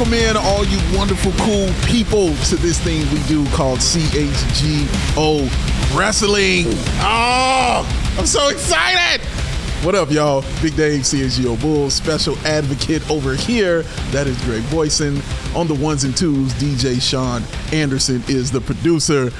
Welcome in all you wonderful, cool people to this thing we do called CHGO Wrestling. Oh, I'm so excited. What up, y'all? Big Dave, CHGO Bulls, special advocate over here. That is Greg Boysen. On the ones and twos, DJ Sean Anderson is the producer.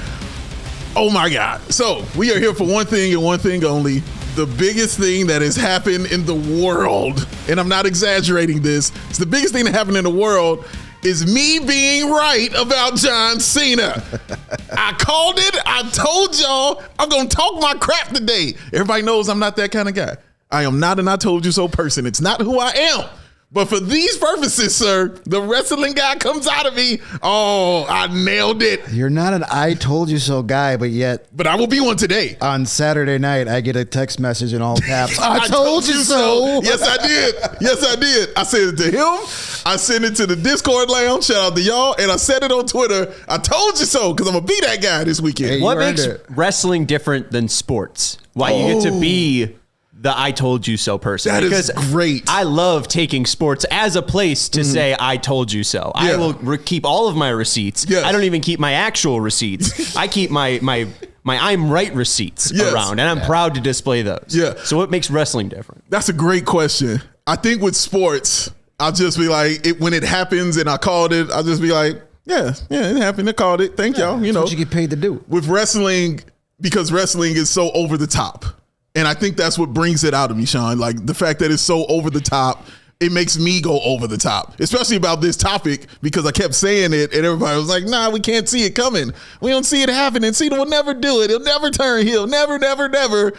Oh my God. So we are here for one thing and one thing only. The biggest thing that has happened in the world, and I'm not exaggerating this, it's the biggest thing that happened in the world is me being right about John Cena. I called it. I told y'all I'm going to talk my crap today. Everybody knows I'm not that kind of guy. I am not an I told you so person. It's not who I am. But for these purposes, sir, the wrestling guy comes out of me. Oh, I nailed it. You're not an I told you so guy, but yet. But I will be one today. On Saturday night, I get a text message in all caps. I told you so. Yes, I did. Yes, I did. I sent it to him. I sent it to the Discord lounge. Shout out to y'all. And I said it on Twitter. I told you so because I'm going to be that guy this weekend. Hey, what makes wrestling different than sports? Why you get to be the I told you so person. That is great. I love taking sports as a place to say I told you so. Yeah. I will keep all of my receipts. Yes. I don't even keep my actual receipts. I keep my I'm right receipts around, and I'm proud to display those. Yeah. So what makes wrestling different? That's a great question. I think with sports, I'll just be like, when it happens and I called it, I'll just be like, yeah, it happened. I called it. Thank y'all. You know what you get paid to do. With wrestling, because wrestling is so over the top. And I think that's what brings it out of me, Sean. Like the fact that it's so over the top, it makes me go over the top, especially about this topic because I kept saying it and everybody was like, nah, we can't see it coming. We don't see it happening. Cena will never do it. He'll never turn heel. Never, never, never.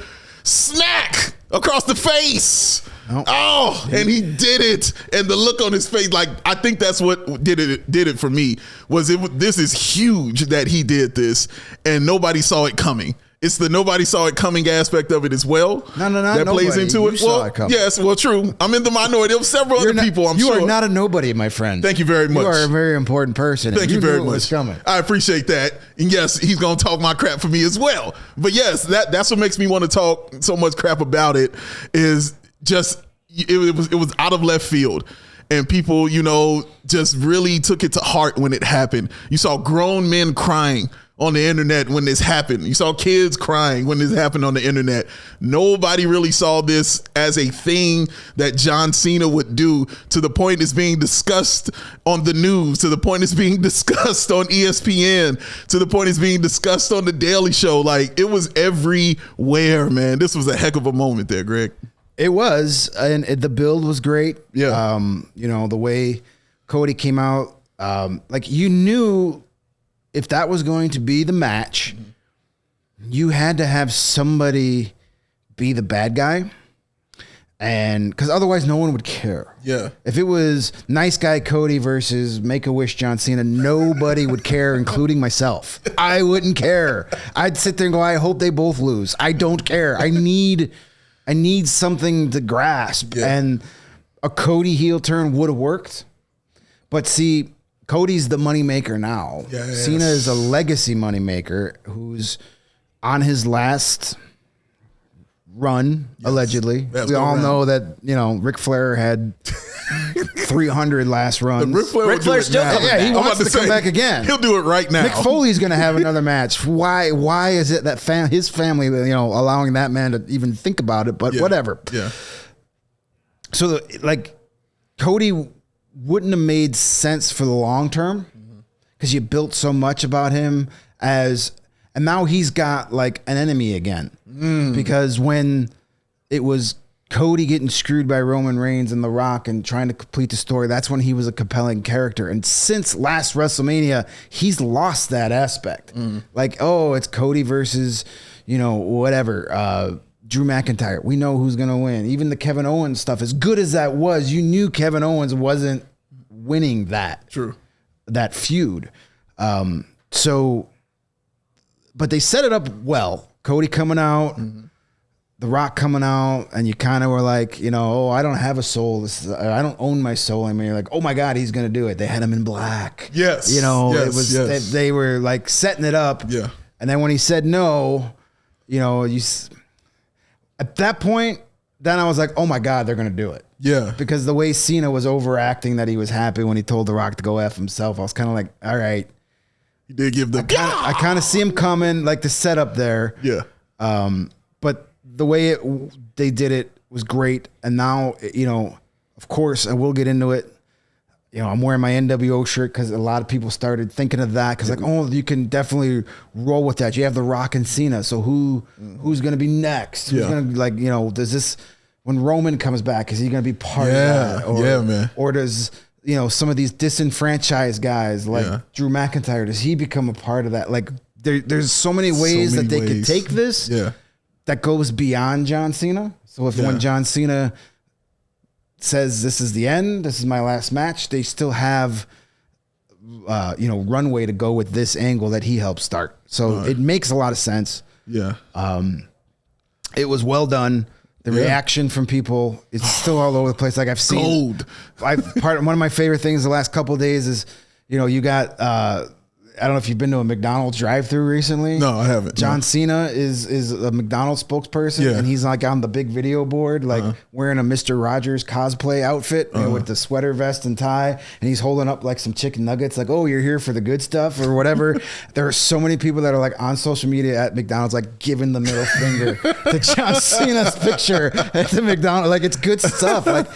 Smack across the face. Oh, and he did it. And the look on his face, like, I think that's what did it for me, was this is huge that he did this and nobody saw it coming. It's the nobody saw it coming aspect of it as well. No, that nobody. Plays into you it. Saw it coming. Yes, well, true. I'm in the minority of several other people. I'm sure you are not a nobody, my friend. Thank you very much. You are a very important person. Thank you very much. Was coming. I appreciate that. And yes, he's gonna talk my crap for me as well. But yes, that's what makes me want to talk so much crap about it. Is just it was out of left field. And people, just really took it to heart when it happened. You saw grown men crying on the internet when this happened. You saw kids crying when this happened on the internet. Nobody really saw this as a thing that John Cena would do, to the point it's being discussed on the news, to the point it's being discussed on ESPN, to the point it's being discussed on The Daily Show. Like, it was everywhere, man. This was a heck of a moment there, Greg. It was, and the build was great. Yeah. The way Cody came out, you knew if that was going to be the match, you had to have somebody be the bad guy, and because otherwise no one would care. Yeah. If it was nice guy Cody versus Make-A-Wish John Cena, nobody would care, including myself. I wouldn't care. I'd sit there and go, I hope they both lose. I don't care. I need something to grasp. Yeah. And a Cody heel turn would have worked. But see, Cody's the moneymaker now. Yes. Cena is a legacy moneymaker who's on his last run, allegedly. We all know that, Ric Flair had 300 last runs. Ric Flair's still coming back. He wants to come back again. He'll do it right now. Mick Foley's going to have another match. Why is it that his family, allowing that man to even think about it? But whatever. Yeah. So, Cody wouldn't have made sense for the long term because you built so much about him and now he's got like an enemy again because when it was Cody getting screwed by Roman Reigns and The Rock and trying to complete the story, that's when he was a compelling character. And since last WrestleMania, he's lost that aspect. It's Cody versus, whatever, Drew McIntyre. We know who's going to win. Even the Kevin Owens stuff, as good as that was, you knew Kevin Owens wasn't winning that. True. That feud. But they set it up well. Cody coming out, The Rock coming out, and you kind of were like, I don't have a soul. I don't own my soul. I mean, you're like, oh my God, he's going to do it. They had him in black. Yes. It was, they were like setting it up. Yeah. And then when he said no, at that point, then I was like, oh my God, they're going to do it. Yeah. Because the way Cena was overacting that he was happy when he told The Rock to go F himself, I was kind of like, all right. He did give the... I kind of see him coming, like the setup there. Yeah. But the way they did it was great. And now, you know, of course, I will get into it. You know, I'm wearing my NWO shirt because a lot of people started thinking of that because, like, oh, you can definitely roll with that. You have The Rock and Cena, so who's going to be next? Who's going to be, like, you know, does this, when Roman comes back, is he going to be part of that? Or, man. Or does, you know, some of these disenfranchised guys like Drew McIntyre, does he become a part of that? Like, there's so many ways that they could take this that goes beyond John Cena. So if when John Cena says this is the end, this is my last match, they still have you know, runway to go with this angle that he helped start. So it makes a lot of sense. Yeah. It was well done. The reaction from people is still all over the place. Like I've seen one of my favorite things the last couple of days is, you know, you got I don't know if you've been to a McDonald's drive-thru recently. No, I haven't. John Cena is a McDonald's spokesperson, and he's like on the big video board, like wearing a Mr. Rogers cosplay outfit, you know, with the sweater vest and tie, and he's holding up like some chicken nuggets, like, oh, you're here for the good stuff or whatever. There are so many people that are like on social media at McDonald's, like giving the middle finger to John Cena's picture at the McDonald's. Like, it's good stuff. Like,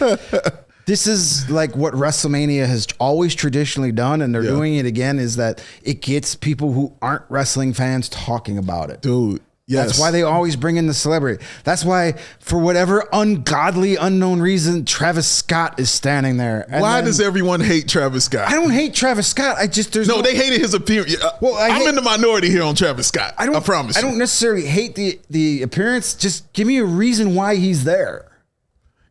this is like what WrestleMania has always traditionally done, and they're doing it again, is that it gets people who aren't wrestling fans talking about it. Dude, yes. That's why they always bring in the celebrity. That's why, for whatever ungodly, unknown reason, Travis Scott is standing there. Why does everyone hate Travis Scott? I don't hate Travis Scott. I just, they hated his appearance. Well, I'm in the minority here on Travis Scott. I promise you. I don't necessarily hate the appearance. Just give me a reason why he's there.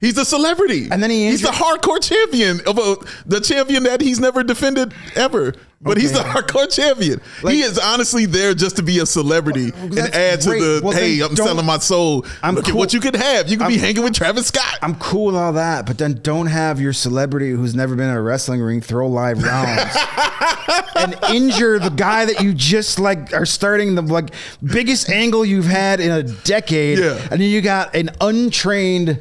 He's a celebrity. And then he's the hardcore champion of the champion that he's never defended ever. But he's the hardcore champion. Like, he is honestly there just to be a celebrity and add to the, I'm selling my soul. Look at what you could have. You could be hanging with Travis Scott. I'm cool with all that, but then don't have your celebrity who's never been in a wrestling ring throw live rounds and injure the guy that you just like are starting the like biggest angle you've had in a decade. Yeah. And then you got an untrained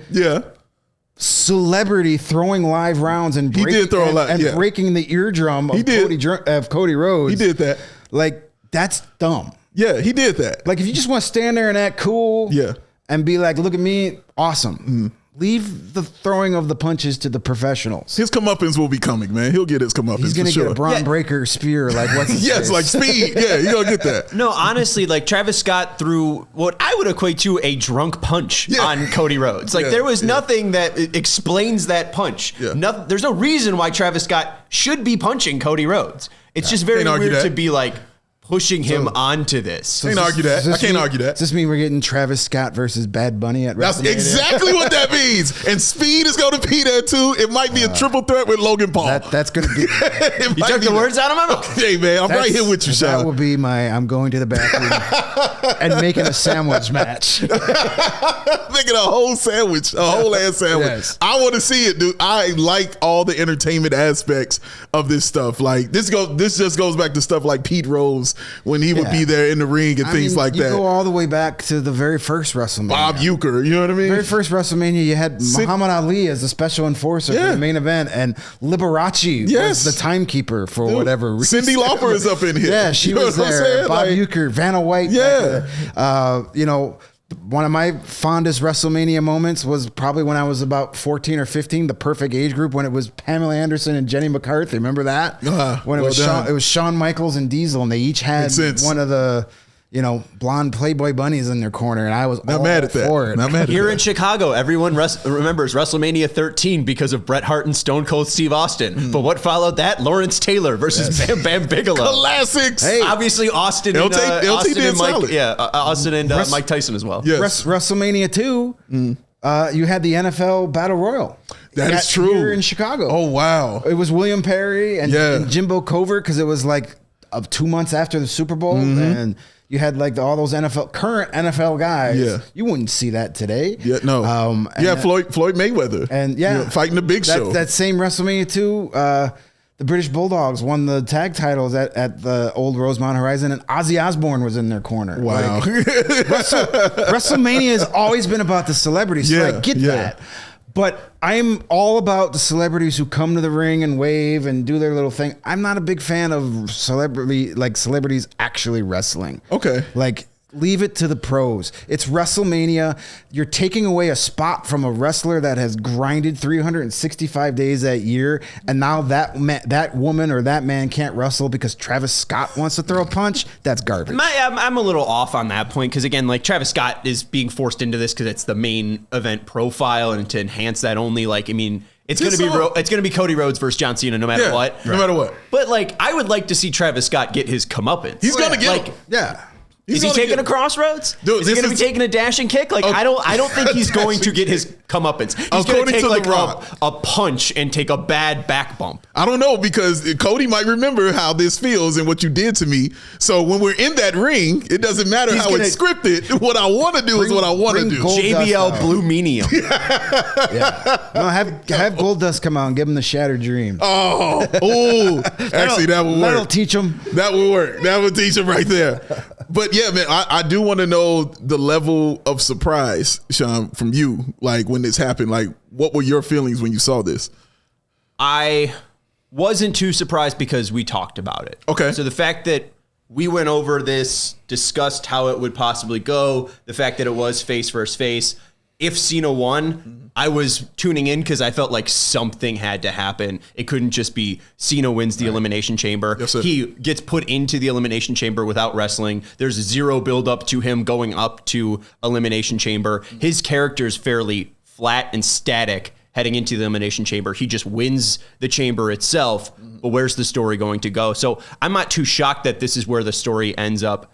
celebrity throwing live rounds and breaking the eardrum of Cody Rhodes. He did that. Like, that's dumb. Yeah, he did that. Like, if you just want to stand there and act cool and be like, look at me, awesome. Leave the throwing of the punches to the professionals. His comeuppance will be coming, man. He'll get his comeuppance. He's going to get a Braun Breaker spear. Like, what's his face? Like Speed. Yeah, you're going to get that. No, honestly, like Travis Scott threw what I would equate to a drunk punch on Cody Rhodes. Like, there was nothing that explains that punch. Yeah. There's no reason why Travis Scott should be punching Cody Rhodes. It's just very weird to be like, pushing him onto this. I can't argue that. Does this mean we're getting Travis Scott versus Bad Bunny at WrestleMania? That's exactly what that means. And Speed is going to be there too. It might be a triple threat with Logan Paul. That's going to be. You took the words out of my mouth. Hey man, I'm right here with you, Sean. That will be my. I'm going to the bathroom and making a sandwich match. Making a whole sandwich, a whole ass sandwich. Yes. I want to see it, dude. I like all the entertainment aspects of this stuff. Like this just goes back to stuff like Pete Rose, when he would be there in the ring and things like that. You go all the way back to the very first WrestleMania. Bob Uecker, you know what I mean? Very first WrestleMania, you had Muhammad Ali as the special enforcer for the main event, and Liberace was the timekeeper for whatever reason. Cyndi Lauper is up in here. Yeah, she was there. Bob Uecker, Vanna White. You know, one of my fondest WrestleMania moments was probably when I was about 14 or 15, the perfect age group, when it was Pamela Anderson and Jenny McCarthy. Remember that? When it was Shawn Michaels and Diesel, and they each had one of the, you know, blonde Playboy bunnies in their corner, and I was not mad at that. Here in Chicago, everyone remembers WrestleMania 13 because of Bret Hart and Stone Cold Steve Austin. But what followed that? Lawrence Taylor versus Bam Bam Bigelow. Classics. Hey, obviously Austin and Mike. Austin and Mike Tyson as well. Yes. WrestleMania 2. You had the NFL Battle Royal. That is true. Here in Chicago. Oh wow! It was William Perry and Jimbo Covert, because it was like 2 months after the Super Bowl, and you had like all those current NFL guys. Yeah. You wouldn't see that today. Yeah, no. Floyd Mayweather. And fighting the Big Show. That same WrestleMania 2, the British Bulldogs won the tag titles at the old Rosemont Horizon, and Ozzy Osbourne was in their corner. Wow. Like, WrestleMania has always been about the celebrities, so I get that. But I'm all about the celebrities who come to the ring and wave and do their little thing. I'm not a big fan of celebrities actually wrestling. Okay. Like, leave it to the pros. It's WrestleMania. You're taking away a spot from a wrestler that has grinded 365 days that year, and now that woman or that man can't wrestle because Travis Scott wants to throw a punch. That's garbage. I'm a little off on that point because, again, like Travis Scott is being forced into this because it's the main event profile, and to enhance that only, like, I mean, it's gonna be Cody Rhodes versus John Cena no matter what. No matter what. But like, I would like to see Travis Scott get his comeuppance. He's gonna get like, Yeah. Is he taking a crossroads? Dude, is he going to be taking a dashing kick? Like, I don't think he's going to get his comeuppance. He's going to take like a punch and take a bad back bump. I don't know, because Cody might remember how this feels and what you did to me. So when we're in that ring, it doesn't matter how it's scripted. What I want to do is what I want to do. JBL Blue Medium. Yeah. No, have Goldust come out and give him the Shattered Dream. Oh, actually, that would work. That'll teach him. That would work. That would teach him right there. But yeah, man, I do want to know the level of surprise, Sean, from you. Like, when this happened, like, what were your feelings when you saw this? I wasn't too surprised because we talked about it. Okay. So the fact that we went over this, discussed how it would possibly go, the fact that it was face versus face. If Cena won, I was tuning in because I felt like something had to happen. It couldn't just be Cena wins the Elimination Chamber. Yes, sir. He gets put into the Elimination Chamber without wrestling. There's zero build up to him going up to Elimination Chamber. His character's fairly flat and static heading into the Elimination Chamber. He just wins the chamber itself, but where's the story going to go? So I'm not too shocked that this is where the story ends up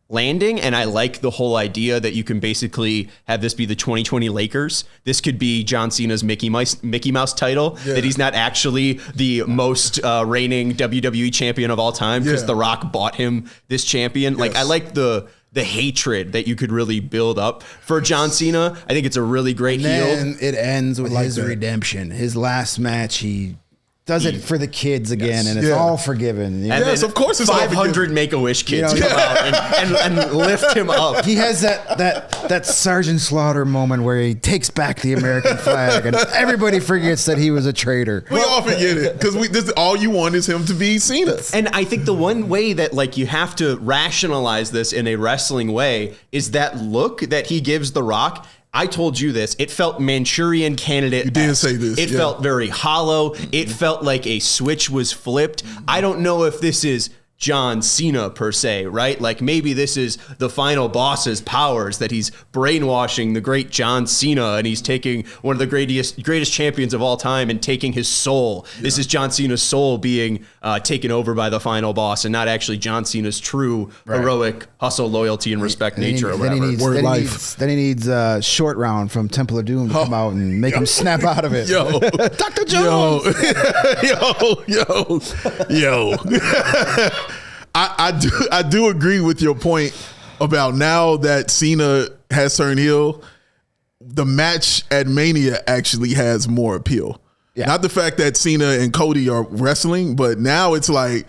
landing, and I like the whole idea that you can basically have this be the 2020 Lakers. This could be John Cena's Mickey Mouse title, that he's not actually the most reigning WWE champion of all time because The Rock bought him this champion. Like, I like the hatred that you could really build up for John Cena. I think it's a really great heel. And it ends with his redemption. His last match, he does it for the kids again, and it's all forgiven. You know? Yes, of course it's all 500 Make-A-Wish kids come out and lift him up. He has that Sergeant Slaughter moment where he takes back the American flag, and everybody forgets that he was a traitor. We all forget it because all you want is him to be Cena. And I think the one way that, like, you have to rationalize this in a wrestling way is that look that he gives The Rock. I told you this. It felt Manchurian Candidate. You did say this. It felt very hollow. It felt like a switch was flipped. I don't know if this is John Cena per se, right? Like, maybe this is the final boss's powers, that he's brainwashing the great John Cena and he's taking one of the greatest champions of all time and taking his soul. Yeah. This is John Cena's soul being taken over by the final boss, and not actually John Cena's true heroic hustle, loyalty, and respect nature or whatever. Then he needs Short Round from Temple of Doom to come out and make him snap out of it. Yo. Dr. Jones. Yo. I do agree with your point about now that Cena has turned heel, the match at Mania actually has more appeal. Yeah. Not the fact that Cena and Cody are wrestling, but now it's like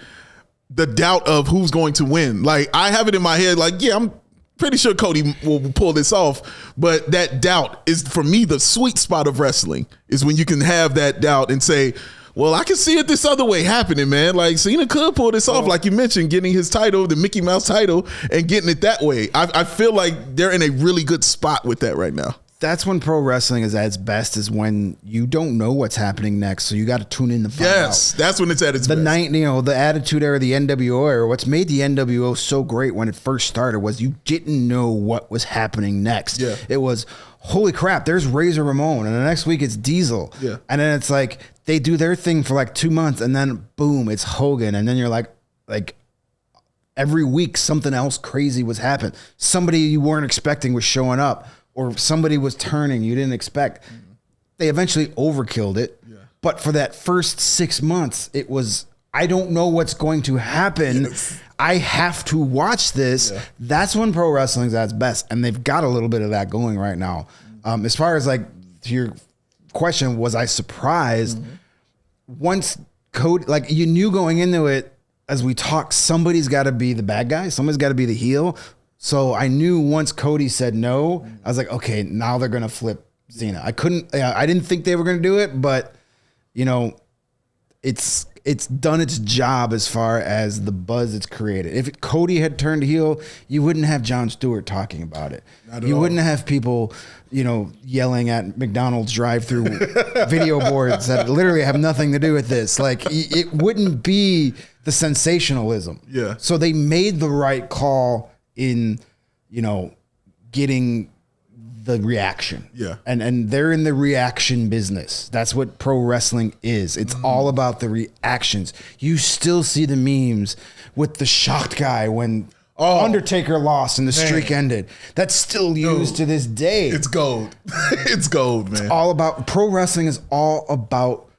the doubt of who's going to win. Like, I have it in my head, like, yeah, I'm pretty sure Cody will pull this off, but that doubt is, for me, the sweet spot of wrestling, is when you can have that doubt and say, well, I can see it this other way happening, man. Like, Cena could pull this off, like you mentioned, getting his title, the Mickey Mouse title, and getting it that way. I feel like they're in a really good spot with that right now. That's when pro wrestling is at its best, is when you don't know what's happening next, so you got to tune in to find out. Yes, that's when it's at its best. The Attitude Era, the NWO era, what's made the NWO so great when it first started was you didn't know what was happening next. Yeah. It was, holy crap, there's Razor Ramon, and the next week it's Diesel. Yeah. And then it's like, they do their thing for like 2 months, and then boom, it's Hogan. And then you're like every week something else crazy was happening. Somebody you weren't expecting was showing up, or somebody was turning you didn't expect. They eventually overkilled it. Yeah. But for that first 6 months, it was, I don't know what's going to happen. Yes. I have to watch this. Yeah. That's when pro wrestling's at its best. And they've got a little bit of that going right now. As far as, like, to your question, was I surprised? Once Cody, like, you knew going into it, as we talked, somebody's got to be the bad guy, somebody's got to be the heel. So I knew once Cody said no, I was like, okay, now they're gonna flip Cena. I didn't think they were going to do it, but you know, it's done its job as far as the buzz it's created. If Cody had turned heel, you wouldn't have Jon Stewart talking about it. You wouldn't have people, you know, yelling at McDonald's drive-through video boards that literally have nothing to do with this. Like, it wouldn't be the sensationalism. Yeah. So they made the right call in, you know, getting the reaction. Yeah. And they're in the reaction business. That's what pro wrestling is. It's all about the reactions. You still see the memes with the shocked guy when Undertaker lost and the streak ended. That's still used to this day. It's gold. It's gold, man. It's all about, pro wrestling is all about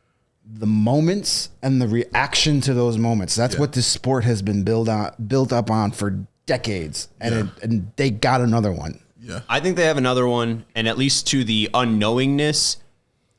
the moments and the reaction to those moments. That's what this sport has been built up on for decades. And they got another one. Yeah. I think they have another one, and at least to the unknowingness,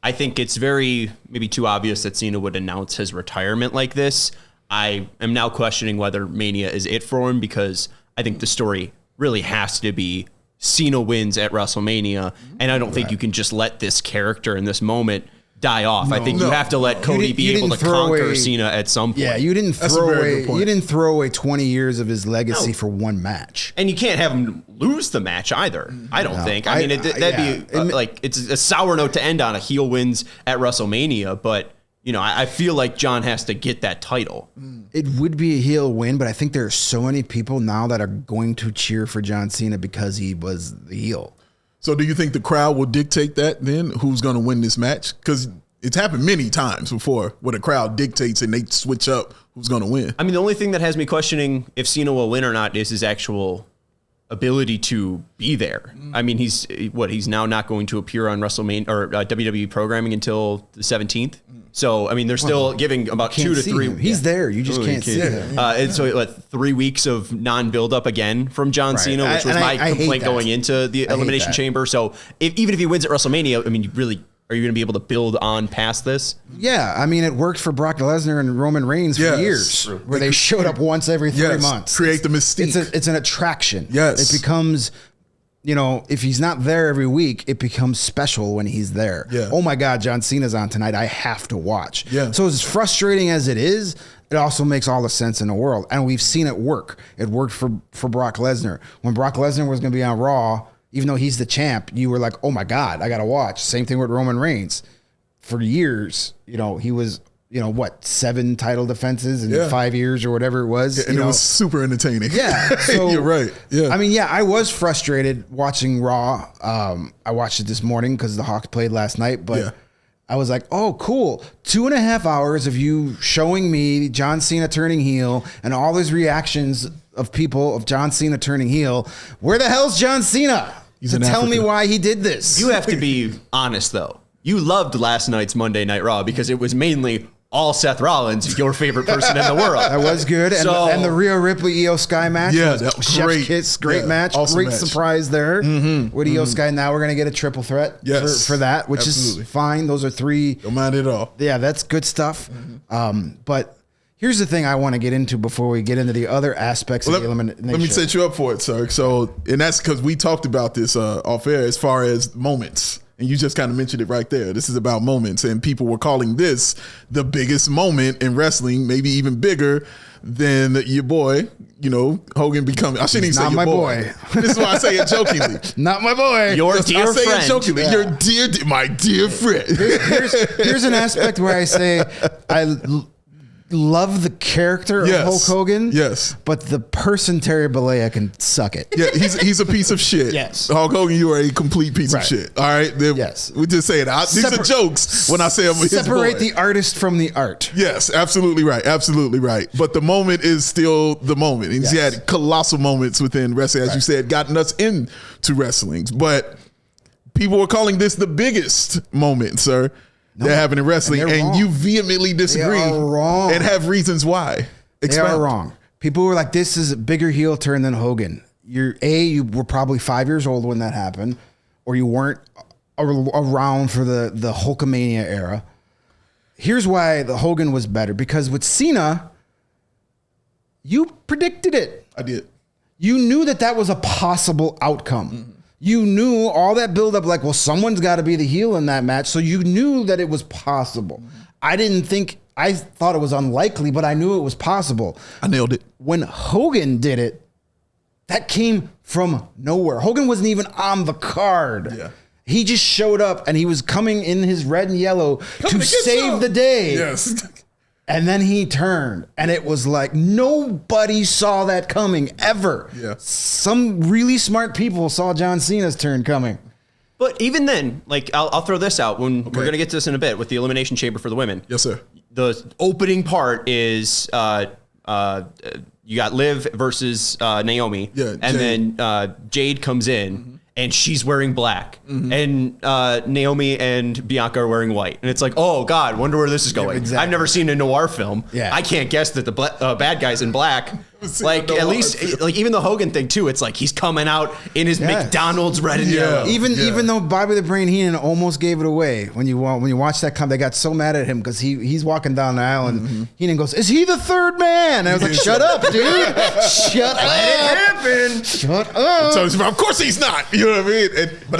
I think it's very maybe too obvious that Cena would announce his retirement like this. I am now questioning whether Mania is it for him, because I think the story really has to be Cena wins at WrestleMania, and I don't think you can just let this character in this moment die off. I think you have to let Cody be able to conquer Cena at some point. Yeah, you didn't throw away 20 years of his legacy for one match. And you can't have him lose the match either. I don't think. I mean, that'd be like, it's a sour note to end on. A heel wins at WrestleMania, but you know, I feel like John has to get that title. It would be a heel win, but I think there are so many people now that are going to cheer for John Cena because he was the heel. So do you think the crowd will dictate that then? Who's going to win this match? Because it's happened many times before where the crowd dictates and they switch up who's going to win. I mean, the only thing that has me questioning if Cena will win or not is his actual ability to be there. I mean, he's now not going to appear on WrestleMania or WWE programming until the 17th. So, I mean, they're still giving about 2 to 3. He's there. You just can't see him. And so 3 weeks of non-build-up again from John Cena, which was my complaint going into the Elimination Chamber. So even if he wins at WrestleMania, I mean, are you going to be able to build on past this? Yeah, I mean, it worked for Brock Lesnar and Roman Reigns for years, where they showed up once every 3 months. Create the mystique. It's an attraction. Yes. It becomes, you know, if he's not there every week, it becomes special when he's there. Yeah. Oh my God, John Cena's on tonight. I have to watch. Yeah. So as frustrating as it is, it also makes all the sense in the world. And we've seen it work. It worked for Brock Lesnar. When Brock Lesnar was going to be on Raw, even though he's the champ, you were like, oh my God, I got to watch. Same thing with Roman Reigns. For years, you know, he was, you know, 7 title defenses in 5 years or whatever it was. And it was super entertaining. Yeah. So you're right. Yeah. I mean, yeah, I was frustrated watching Raw. I watched it this morning because the Hawks played last night, but I was like, oh, cool. 2.5 hours of you showing me John Cena turning heel and all his reactions of people of John Cena turning heel. Where the hell's John Cena? To tell me why he did this. You have to be honest, though. You loved last night's Monday Night Raw because it was mainly all Seth Rollins, your favorite person in the world. That was good. And the Rhea Ripley Io Sky match. Yeah, that was great. Chef's Kiss, great match. Awesome great match. surprise there. With Io Sky. Now we're going to get a triple threat for that, which is fine. Those are 3. Don't mind it at all. Yeah, that's good stuff. But here's the thing I want to get into before we get into the other aspects of the Elimination. Let me set you up for it, sir. So, and that's because we talked about this off air as far as moments. And you just kind of mentioned it right there. This is about moments. And people were calling this the biggest moment in wrestling, maybe even bigger than your boy, you know, Hogan becoming. I shouldn't even say your boy. This is why I say it jokingly. Not my boy. Your dear I say friend. it jokingly. Your my dear friend. Here's an aspect where I say I love the character of Hulk Hogan. Yes. But the person Terry Bollea can suck it. Yeah, he's a piece of shit. Yes. Hulk Hogan, you are a complete piece of shit. All right. Yes. We just say it. These are jokes when I say I'm his boy. Separate the artist from the art. Yes, absolutely right. Absolutely right. But the moment is still the moment. And he had colossal moments within wrestling, as you said, gotten us into wrestling. But people were calling this the biggest moment, sir. They're having in wrestling, and you vehemently disagree and have reasons why. They are wrong. People were like, this is a bigger heel turn than Hogan. You were probably 5 years old when that happened, or you weren't around for the Hulkamania era. Here's why the Hogan was better, because with Cena, you predicted it. I did. You knew that was a possible outcome. You knew all that build up, like, well, someone's got to be the heel in that match. So you knew that it was possible. I thought it was unlikely, but I knew it was possible. I nailed it. When Hogan did it, that came from nowhere. Hogan wasn't even on the card. Yeah. He just showed up and he was coming in his red and yellow to save the day. Yes. And then he turned, and it was like nobody saw that coming ever. Yeah. Some really smart people saw John Cena's turn coming. But even then, like, I'll throw this out when we're going to get to this in a bit with the Elimination Chamber for the women. Yes, sir. The opening part is you got Liv versus Naomi. Yeah, and Jade. then Jade comes in. And she's wearing black, and Naomi and Bianca are wearing white, and it's like, oh God, wonder where this is going. exactly. I've never seen a noir film. Yeah. I can't guess that the bad guy's in black. Like at least, like even the Hogan thing too. It's like he's coming out in his McDonald's red and yellow. Even though Bobby the Brain Heenan almost gave it away when you watch that they got so mad at him because he's walking down the aisle and Heenan goes, "Is he the third man?" And I was like, "Shut up, dude! Shut up! Let it happen! Shut up!" So, of course he's not. You know what I mean? But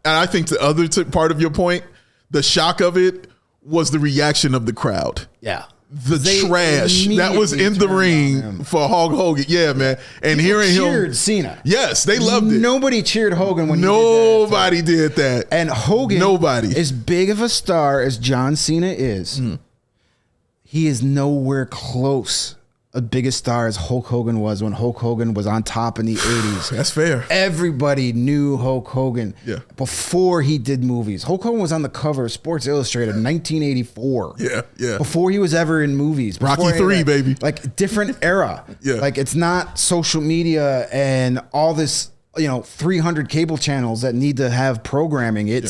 I think the other part of your point, the shock of it was the reaction of the crowd. Yeah. The trash that was in the ring for Hulk Hogan. Yeah, man. And hearing him cheered Cena. Yes, they loved it. Nobody cheered Hogan when nobody did that. And Hogan, nobody. As big of a star as John Cena is, he is nowhere close as big a star as Hulk Hogan was when Hulk Hogan was on top in the 80s. That's fair. Everybody knew Hulk Hogan before he did movies. Hulk Hogan was on the cover of Sports Illustrated in 1984. Yeah. Before he was ever in movies. Rocky 3, baby. Like different era. Yeah. Like it's not social media and all this, 300 cable channels that need to have programming. It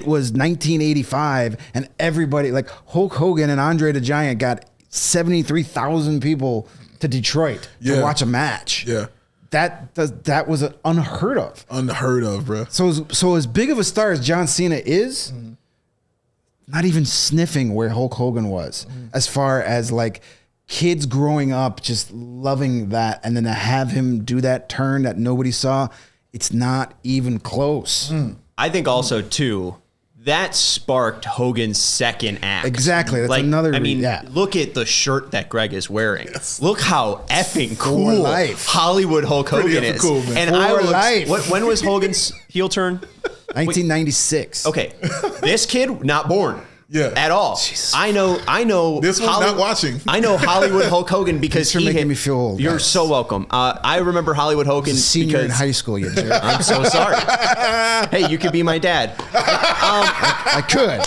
was 1985 and everybody, like Hulk Hogan and Andre the Giant got 73,000 people to Detroit to watch a match. Yeah. That was unheard of. Unheard of, bro. So as big of a star as John Cena is, not even sniffing where Hulk Hogan was, as far as like kids growing up just loving that, and then to have him do that turn that nobody saw, it's not even close. I think also too, that sparked Hogan's second act. Exactly. That's another. I mean, look at the shirt that Greg is wearing. Yes. Look how effing cool life. Hollywood Hulk Hogan is. Cool, man. And when was Hogan's heel turn? 1996. Okay, this kid not born. Yeah. At all. Jesus. I know. This one's not watching. I know Hollywood Hulk Hogan because you're making me feel old. You're guys. so welcome. I remember Hollywood Hogan senior because in high school. You jerk. I'm so sorry. Hey, you could be my dad. I could.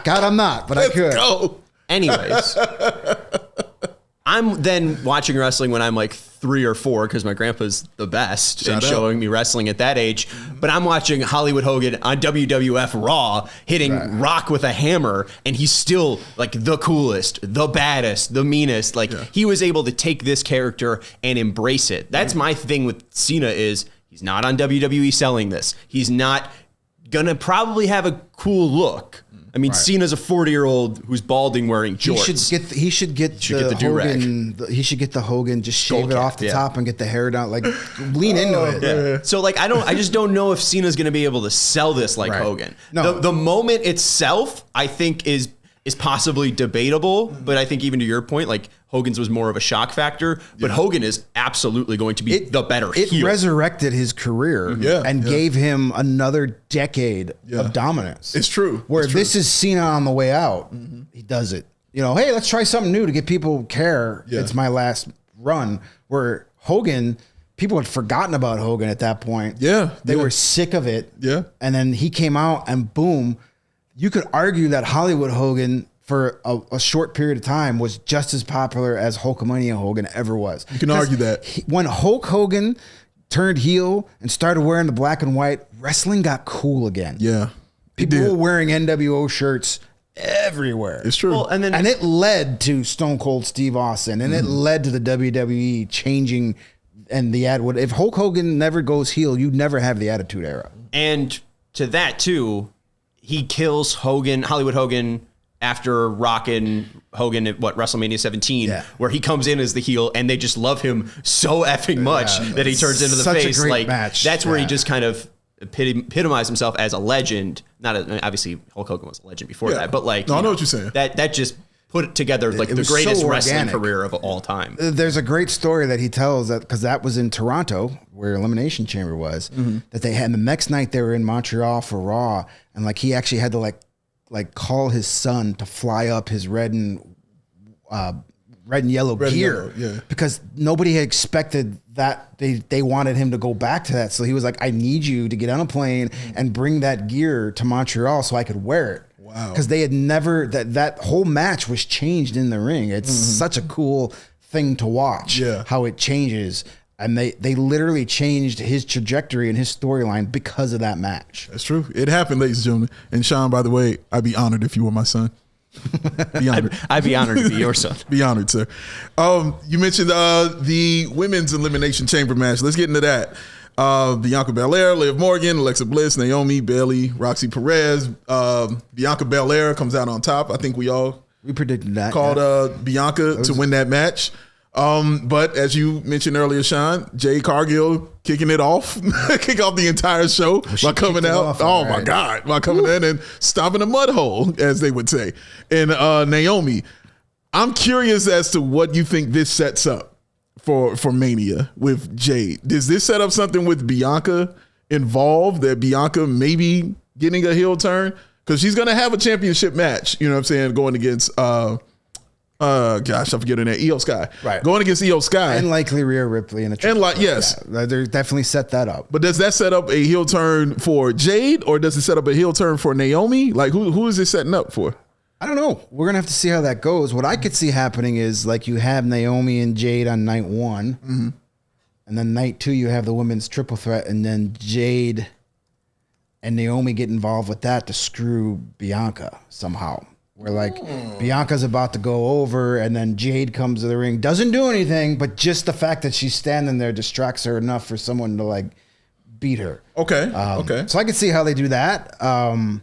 God, I'm not, but I could. Go. Anyways, I'm then watching wrestling when I'm like 3 or 4 because my grandpa's the best and showing me wrestling at that age. But I'm watching Hollywood Hogan on WWF Raw hitting Rock with a hammer, and he's still like the coolest, the baddest, the meanest. Like he was able to take this character and embrace it. That's my thing with Cena is he's not on WWE selling this. He's not gonna probably have a cool look. I mean, Cena's a 40-year-old who's balding wearing jorts. He should get the Hogan. He should get the Hogan. Just shave it off the top and get the hair down. Like lean into it. Yeah. So like I just don't know if Cena's going to be able to sell this like Hogan. No. The moment itself, I think is possibly debatable, but I think even to your point, like Hogan's was more of a shock factor, but Hogan is absolutely going to be the better heel. It resurrected his career and gave him another decade of dominance. It's true. This is Cena on the way out. He does it. Hey, let's try something new to get people care. It's my last run. Where Hogan, people had forgotten about Hogan at that point. They were sick of it. And then he came out and boom, you could argue that Hollywood Hogan for a short period of time was just as popular as Hulkamania Hogan ever was. You can argue that. When Hulk Hogan turned heel and started wearing the black and white, wrestling got cool again. People were wearing NWO shirts everywhere. It's true. Well, and it led to Stone Cold Steve Austin, and it led to the WWE changing and the ad. If Hulk Hogan never goes heel, you never have the Attitude Era. And to that too, he kills Hollywood Hogan after rocking Hogan at WrestleMania 17, where he comes in as the heel and they just love him so effing much that he turns into the face. Such a great match. That's where he just kind of epitomized himself as a legend. Obviously Hulk Hogan was a legend before that, but like, I know what you're saying. That just put together like the greatest wrestling career of all time. There's a great story that he tells that because that was in Toronto where Elimination Chamber was, that they had the next night they were in Montreal for Raw, and like he actually had to like call his son to fly up his red and yellow gear because nobody had expected that they wanted him to go back to that. So he was like, I need you to get on a plane and bring that gear to Montreal so I could wear it. Wow. Because they had never, that whole match was changed in the ring. It's such a cool thing to watch how it changes. And they literally changed his trajectory and his storyline because of that match. That's true. It happened, ladies and gentlemen. And Sean, by the way, I'd be honored if you were my son. Be honored. I'd be honored to be your son. Be honored, sir. You mentioned the women's Elimination Chamber match. Let's get into that. Bianca Belair, Liv Morgan, Alexa Bliss, Naomi, Bayley, Roxy Perez. Bianca Belair comes out on top. I think we predicted that. Called Bianca to win that match. But as you mentioned earlier, Sean, Jade Cargill kicking it off, kick off the entire show by coming out. My God, by coming in and stomping a mud hole, as they would say. And Naomi, I'm curious as to what you think this sets up for Mania with Jade. Does this set up something with Bianca involved, that Bianca maybe getting a heel turn? Because she's going to have a championship match, you know what I'm saying, going against gosh, I'm forgetting that Io Sky. Right. Going against Io Sky. And likely Rhea Ripley in a triple. And yes. Yeah, they definitely set that up. But does that set up a heel turn for Jade, or does it set up a heel turn for Naomi? Like who is it setting up for? I don't know. We're going to have to see how that goes. What I could see happening is like you have Naomi and Jade on night one. And then night two, you have the women's triple threat. And then Jade and Naomi get involved with that to screw Bianca somehow. Where like Bianca's about to go over and then Jade comes to the ring, doesn't do anything, but just the fact that she's standing there distracts her enough for someone to like beat her. Okay. So I can see how they do that. I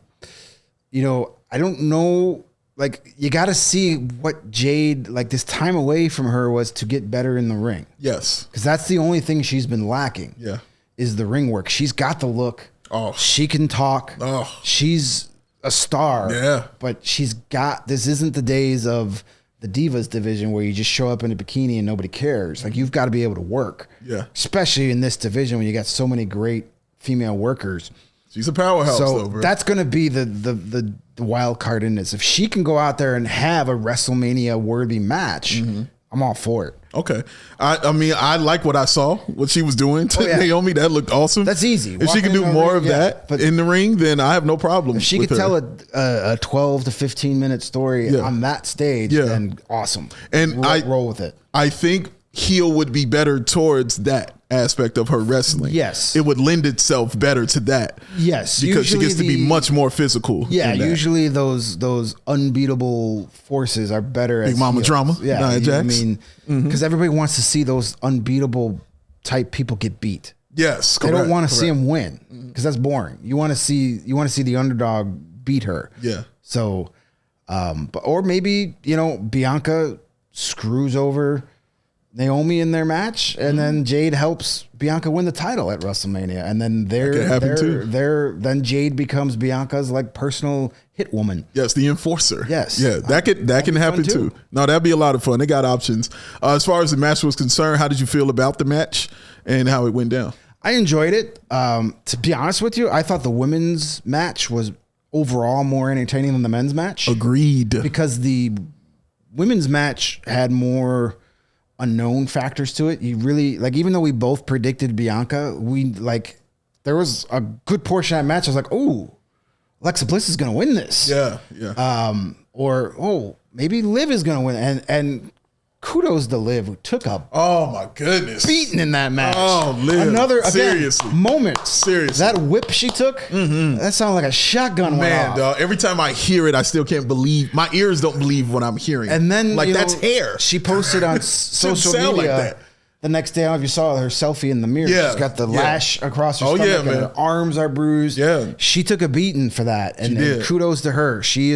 don't know. Like you got to see what Jade, like this time away from her was to get better in the ring. Yes. Because that's the only thing she's been lacking. Yeah. Is the ring work. She's got the look. Oh. She can talk. Oh. She's a star. Yeah. But this isn't the days of the Divas division where you just show up in a bikini and nobody cares. Like you've got to be able to work. Yeah. Especially in this division when you got so many great female workers. She's a powerhouse. So that's going to be the wild card in this. If she can go out there and have a WrestleMania worthy match, I'm all for it. Okay. I mean, I like what I saw, what she was doing to Naomi. That looked awesome. That's easy. If she can do more of that in the ring, then I have no problem. If she could tell a 12 to 15 minute story on that stage, then awesome. And roll with it. I think heel would be better towards that aspect of her wrestling. Yes. It would lend itself better to that. Yes. Because she gets to be much more physical. Yeah, usually those unbeatable forces are better as Big Mama heels. drama. Yeah, I mean, because everybody wants to see those unbeatable type people get beat. Yes, correct. They don't want to see them win because that's boring. You want to see the underdog beat her. Yeah. So, or maybe Bianca screws over Naomi in their match, and then Jade helps Bianca win the title at WrestleMania, and then then Jade becomes Bianca's like personal hit woman. Yes, the enforcer. Yes, yeah, that can happen too. No, that'd be a lot of fun. They got options. As far as the match was concerned, how did you feel about the match and how it went down? I enjoyed it. To be honest with you, I thought the women's match was overall more entertaining than the men's match. Agreed. Because the women's match had more unknown factors to it. You really even though we both predicted Bianca, there was a good portion of that match. I was like, oh, Alexa Bliss is going to win this. Yeah. Or maybe Liv is going to win. And kudos to Liv, who took a my goodness beating in that match. Oh, Liv. Seriously. Moments. Seriously. That whip she took, that sounded like a shotgun went off. Dog, every time I hear it, I still can't believe. My ears don't believe what I'm hearing. And then, that's hair. She posted on social media the next day. I don't know if you saw her selfie in the mirror. Yeah. She's got the lash across her stomach. And her arms are bruised. Yeah. She took a beating for that. And kudos to her. She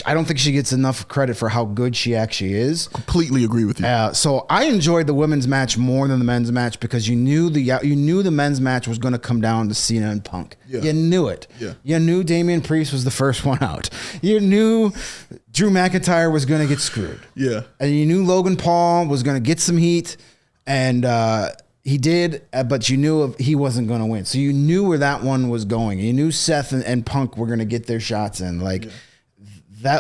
I don't think she gets enough credit for how good she actually is. Completely agree with you. So I enjoyed the women's match more than the men's match because you knew the men's match was going to come down to Cena and Punk. Yeah. You knew it. Yeah. You knew Damian Priest was the first one out. You knew Drew McIntyre was going to get screwed. Yeah. And you knew Logan Paul was going to get some heat, and he did, but you knew he wasn't going to win. So you knew where that one was going. You knew Seth and Punk were going to get their shots in.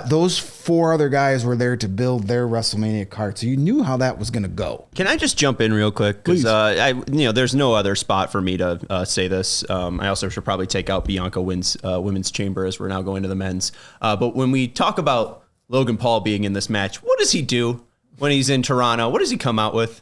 Those 4 other guys were there to build their WrestleMania card, so you knew how that was going to go. Can I just jump in real quick? Because there's no other spot for me to say this. I also should probably take out Bianca wins women's chamber as we're now going to the men's. But when we talk about Logan Paul being in this match, what does he do when he's in Toronto? What does he come out with?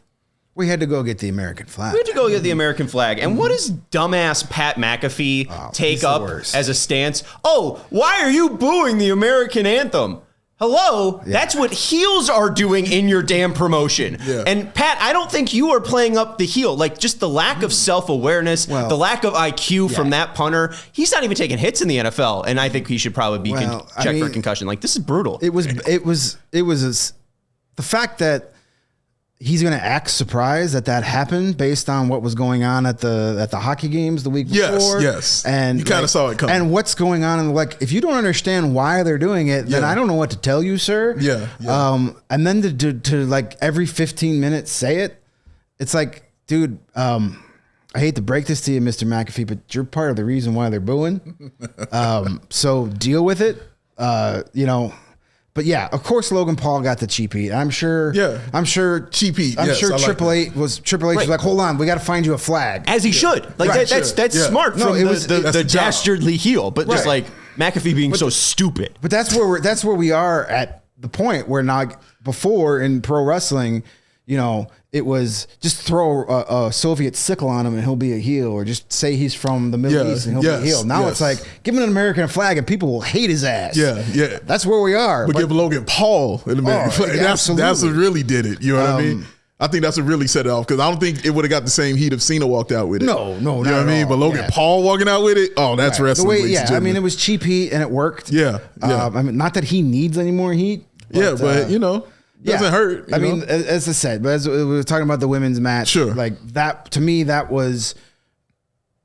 We had to go get the American flag. We had to go get the American flag. And what does dumbass Pat McAfee take up as a stance? Oh, why are you booing the American anthem? Hello? Yeah. That's what heels are doing in your damn promotion. Yeah. And Pat, I don't think you are playing up the heel. Like, just the lack of self-awareness, the lack of IQ from that punter. He's not even taking hits in the NFL, and I think he should probably be checked for concussion. Like, this is brutal. It was the fact that he's going to act surprised that happened based on what was going on at the hockey games the week before. Yes. And you kind of saw it coming. And what's going on, and if you don't understand why they're doing it, then I don't know what to tell you, sir. Yeah. And then to every 15 minutes say it, it's like, dude, I hate to break this to you, Mr. McAfee, but you're part of the reason why they're booing. So deal with it. But yeah, of course Logan Paul got the cheap heat. I'm sure cheap heat. I'm sure Triple H was like, hold on, we got to find you a flag. As he should. Like that's smart from the dastardly heel, but just like McAfee being so stupid. But that's where we are at the point where now before in pro wrestling, it was just throw a Soviet sickle on him and he'll be a heel, or just say he's from the Middle East and he'll be a heel. Now it's like, give him an American flag and people will hate his ass. Yeah. That's where we are. But give Logan Paul an American flag. That's what really did it. You know what I mean? I think that's what really set it off, because I don't think it would have got the same heat if Cena walked out with it. No, you know what I mean? But Logan Paul walking out with it, that's wrestling. I mean, it was cheap heat and it worked. Yeah. I mean, not that he needs any more heat. But, doesn't hurt. I mean, as I said, but as we were talking about the women's match, sure. Like that, to me, that was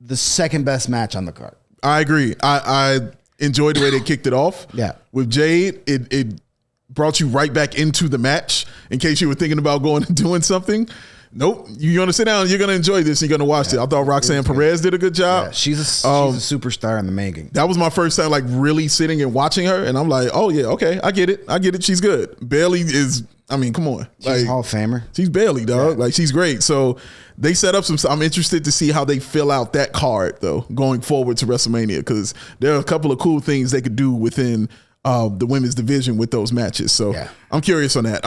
the second best match on the card. I agree. I enjoyed the way they kicked it off. Yeah. With Jade, it brought you right back into the match in case you were thinking about going and doing something. Nope. You're going to sit down. You're going to enjoy this. You're going to watch it. I thought Roxanne Perez did a good job. Yeah, she's a superstar in the making. That was my first time really sitting and watching her. And I'm like, oh, yeah, okay. I get it. She's good. Bailey is, come on. She's a Hall of Famer. She's Bailey, dog. Yeah. She's great. So they set up I'm interested to see how they fill out that card, though, going forward to WrestleMania, because there are a couple of cool things they could do within the women's division with those matches. So I'm curious on that.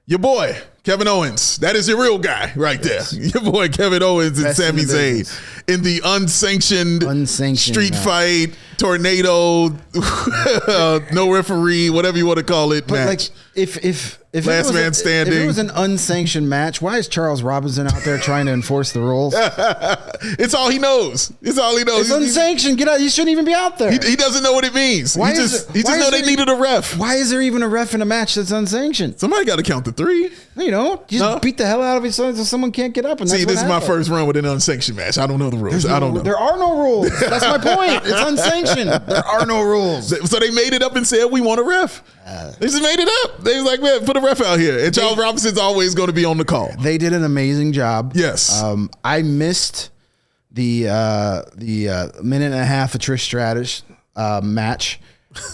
Your boy, Kevin Owens. That is your real guy right there. Your boy, Kevin Owens and Sami Zayn in the unsanctioned street fight, tornado, no referee, whatever you want to call it, match. If last man standing. If it was an unsanctioned match, why is Charles Robinson out there trying to enforce the rules? It's all he knows. It's unsanctioned. Get out. You shouldn't even be out there. He doesn't know what it means. He just know they needed a ref. Why is there even a ref in a match that's unsanctioned? Somebody got to count the 3. Just beat the hell out of each other so someone can't get up. And this is my first run with an unsanctioned match. I don't know the rules. I don't know. There are no rules. That's my point. It's unsanctioned. There are no rules. So they made it up and said, we want a ref. They just made it up. They was like, man, put a ref out here. And Charles Robinson's always going to be on the call. They did an amazing job. Yes. I missed the minute and a half of Trish Stratus match.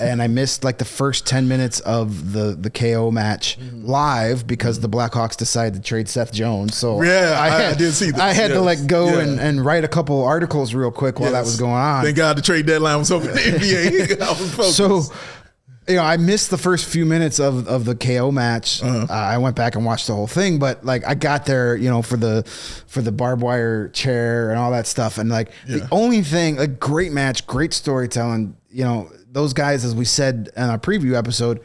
And I missed like the first 10 minutes of the KO match live because the Blackhawks decided to trade Seth Jones. So I did see that. I had to go and write a couple articles real quick while that was going on. Thank God the trade deadline was over in the NBA. So, I missed the first few minutes of the KO match. I went back and watched the whole thing, but I got there, for the barbed wire chair and all that stuff. And the only thing, a great match, great storytelling, those guys, as we said in our preview episode,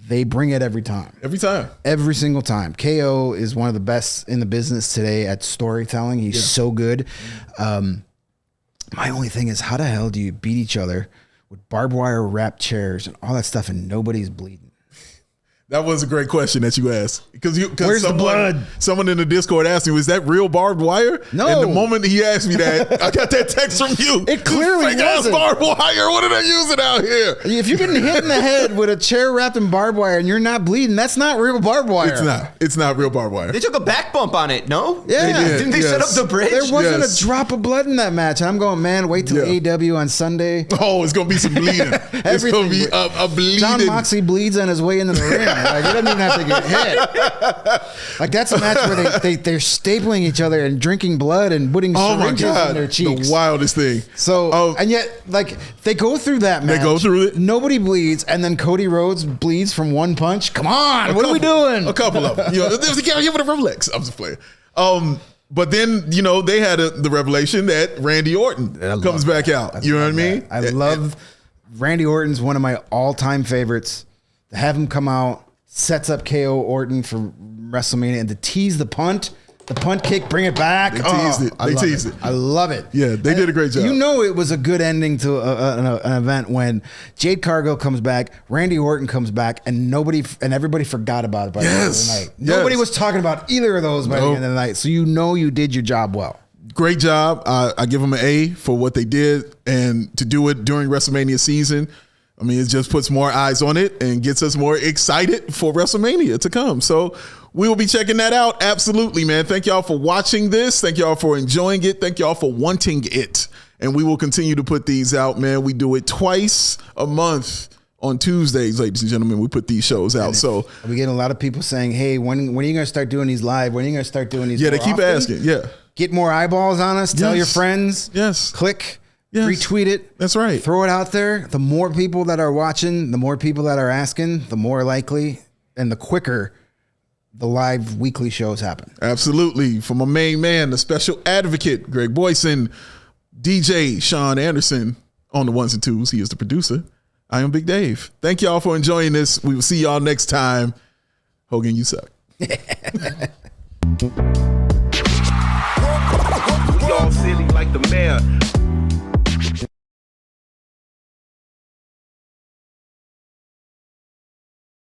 they bring it every time. Every single time. KO is one of the best in the business today at storytelling. He's so good. My only thing is, how the hell do you beat each other with barbed wire wrapped chairs and all that stuff, and nobody's bleeding? That was a great question that you asked. Where's the blood? Someone in the Discord asked me, was that real barbed wire? No. And the moment he asked me that, I got that text from you. It clearly wasn't. Barbed wire. What are they using out here? If you're getting hit in the head with a chair wrapped in barbed wire and you're not bleeding, that's not real barbed wire. It's not. It's not real barbed wire. They took a back bump on it, no? Yeah. They did. Didn't they set up the bridge? There wasn't a drop of blood in that match. And I'm going, man, wait till AEW on Sunday. Oh, it's going to be some bleeding. It's going to be a bleeding. John Moxley bleeds on his way into the ring. Like, he doesn't even have to get hit. Like, that's a match where they're stapling each other and drinking blood and putting syringes in their cheeks. The wildest thing. So, and yet, like, they go through that match. They go through it. Nobody bleeds, and then Cody Rhodes bleeds from one punch. Come on, what are we doing? A couple of them. You know, there's a guy here with a Rolex. I'm just playing. But then, you know, they had the revelation that Randy Orton comes back out. You know what I mean? I love Randy Orton's one of my all-time favorites. To have him come out, sets up KO Orton for WrestleMania, and to tease the punt kick, bring it back. They teased it. They teased it. I love it. Yeah, they did a great job. You know, it was a good ending to an event when Jade Cargill comes back, Randy Orton comes back, and everybody forgot about it by the end of the night. Nobody was talking about either of those by the end of the night. So you know you did your job well. Great job. I give them an A for what they did, and to do it during WrestleMania season. I mean, it just puts more eyes on it and gets us more excited for WrestleMania to come. So we will be checking that out. Absolutely, man. Thank y'all for watching this. Thank y'all for enjoying it. Thank y'all for wanting it. And we will continue to put these out, man. We do it twice a month on Tuesdays, ladies and gentlemen. We put these shows out. So we get a lot of people saying, hey, when are you going to start doing these live? When are you going to start doing these? Yeah, they keep asking. Yeah. Get more eyeballs on us. Tell your friends. Yes. Click. Yes. Retweet it. That's right. Throw it out there. The more people that are watching, the more people that are asking, the more likely and the quicker the live weekly shows happen. Absolutely. From my main man, the special advocate, Greg Boysen, DJ Sean Anderson on the ones and twos. He is the producer. I am Big Dave. Thank y'all for enjoying this. We will see y'all next time. Hogan, you suck. We all silly like the mayor.